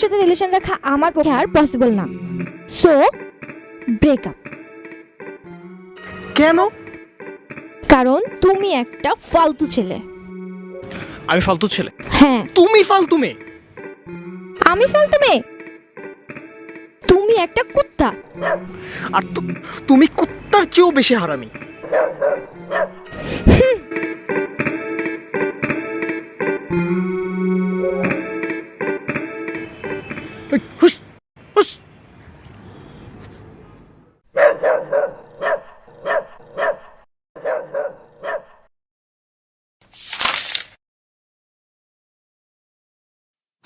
সাথে রিলেশন রাখা আমার পক্ষে আর পসিবল না। So breakup. কেন? কারণ তুমি একটা ফালতু ছেলে। আমি ফালতু ছেলে? হ্যাঁ। তুমি ফালতু মেয়ে। আমি ফালতু মেয়ে? তুমি একটা কুত্তা। আর তুমি কুত্তার চেয়েও বেশি হারামি। হুস হুস।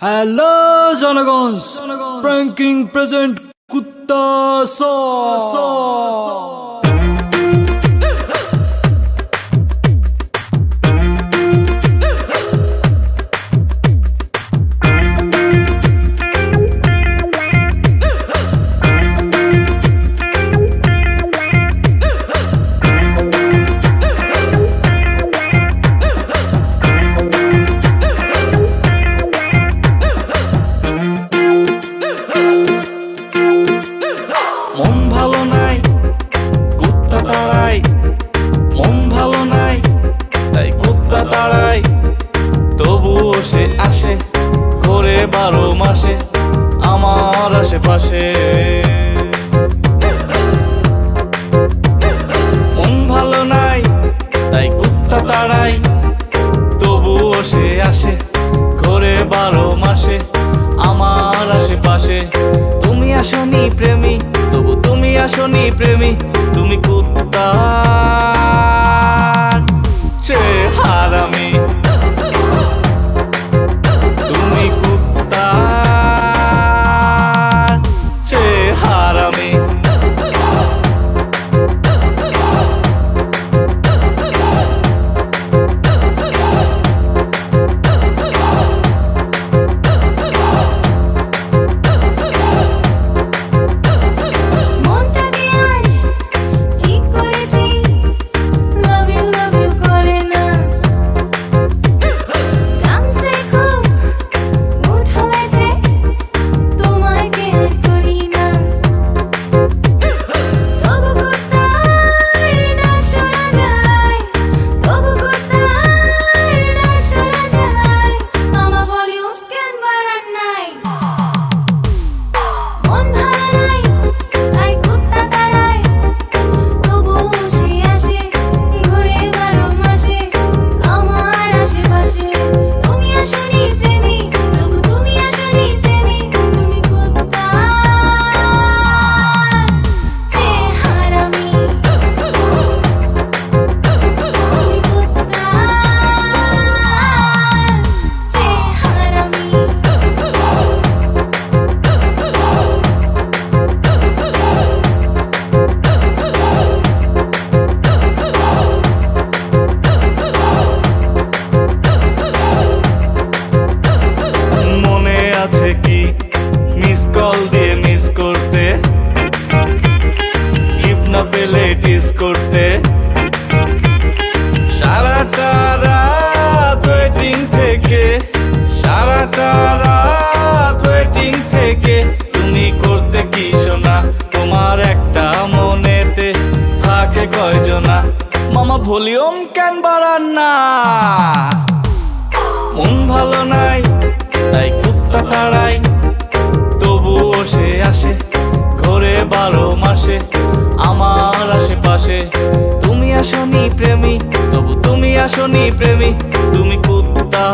হ্যালো জনগণ, প্র্যাঙ্কিং প্রেজেন্ট কুত্তা মন ভালো নাই, কুত্তা তাড়াই। মন ভালো নাই, তাই কুত্তা তাড়াই। তবুও সে আসে, ঘোরে 12 মাসে আমার আশেপাশে। মন ভালো নাই, তাই কুত্তা তাড়াই। তবুও সে আসে, ঘোরে 12 মাসে আমার আশেপাশে। তুমি আসনি প্রেমী, তবু তুমি আসনি প্রেমী। তুমি কুত্তা চেয়ে হারামি। তুমি কুত্তা চেয়ে হারামি। মিস কল দিয়ে মিস করতে, গিফট না পেলে টিস করতে। সারাটা রাত ওয়েটিং থেকে, সারাটা রাত ওয়েটিং থেকে। তুমি করতে কি শোনা, তোমার একটা মনেতে থাকে কয়জনা। মামা ভলিউম কেন বাড়ান না? মন ভালো নাই, তাই কুত্তা তাড়াই। তবুও সে আসে, ঘোরে 12 মাসে আমার আশেপাশে। তুমি আসনি প্রেমী, তবু তুমি আসনি প্রেমী। তুমি কুত্তা